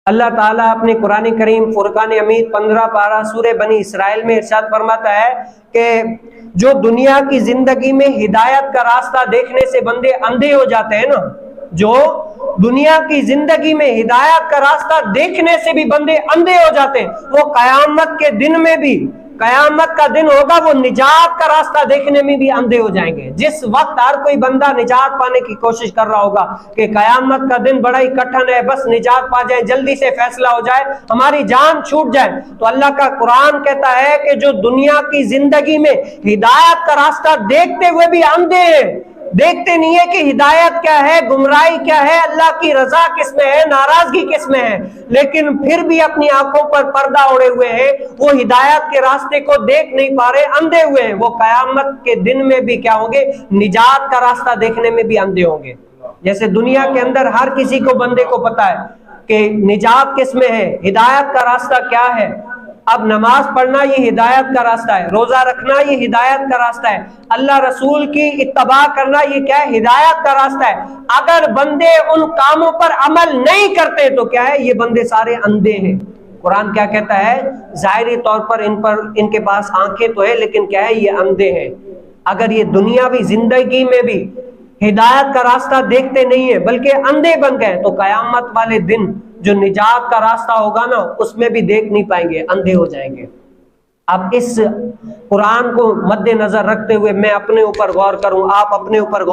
اللہ تعالیٰ اپنے قرآن کریم فرقان حمید 15 پارہ سورہ بنی اسرائیل میں ارشاد فرماتا ہے کہ جو دنیا کی زندگی میں ہدایت کا راستہ دیکھنے سے بندے اندھے ہو جاتے ہیں نا، جو دنیا کی زندگی میں ہدایت کا راستہ دیکھنے سے بھی بندے اندھے ہو جاتے ہیں، وہ قیامت کے دن میں بھی، قیامت کا دن ہوگا، وہ نجات کا راستہ دیکھنے میں بھی اندھے ہو جائیں گے۔ جس وقت ہر کوئی بندہ نجات پانے کی کوشش کر رہا ہوگا کہ قیامت کا دن بڑا ہی کٹھن ہے، بس نجات پا جائے، جلدی سے فیصلہ ہو جائے، ہماری جان چھوٹ جائے، تو اللہ کا قرآن کہتا ہے کہ جو دنیا کی زندگی میں ہدایت کا راستہ دیکھتے ہوئے بھی اندھے ہیں، دیکھتے نہیں ہے کہ ہدایت کیا ہے، گمراہی کیا ہے، اللہ کی رضا کس میں ہے، ناراضگی کس میں ہے، لیکن پھر بھی اپنی آنکھوں پر پردہ اوڑے ہوئے ہیں، وہ ہدایت کے راستے کو دیکھ نہیں پا رہے، اندھے ہوئے ہیں، وہ قیامت کے دن میں بھی کیا ہوں گے، نجات کا راستہ دیکھنے میں بھی اندھے ہوں گے۔ جیسے دنیا کے اندر ہر کسی کو، بندے کو پتا ہے کہ نجات کس میں ہے، ہدایت کا راستہ کیا ہے۔ اب نماز پڑھنا یہ ہدایت کا راستہ ہے، روزہ رکھنا یہ ہدایت کا راستہ ہے، اللہ رسول کی اتباع کرنا یہ کیا ہے، ہدایت کا راستہ ہے۔ اگر بندے ان کاموں پر عمل نہیں کرتے تو کیا ہے، یہ بندے سارے اندھے ہیں۔ قرآن کیا کہتا ہے، ظاہری طور پر ان کے پاس آنکھیں تو ہے، لیکن کیا ہے، یہ اندھے ہیں۔ اگر یہ دنیاوی زندگی میں بھی ہدایت کا راستہ دیکھتے نہیں ہیں بلکہ اندھے بن گئے، تو قیامت والے دن جو نجات کا راستہ ہوگا نا، اس میں بھی دیکھ نہیں پائیں گے، اندھے ہو جائیں گے۔ اب اس قرآن کو مد نظر رکھتے ہوئے میں اپنے اوپر غور کروں، آپ اپنے اوپر غور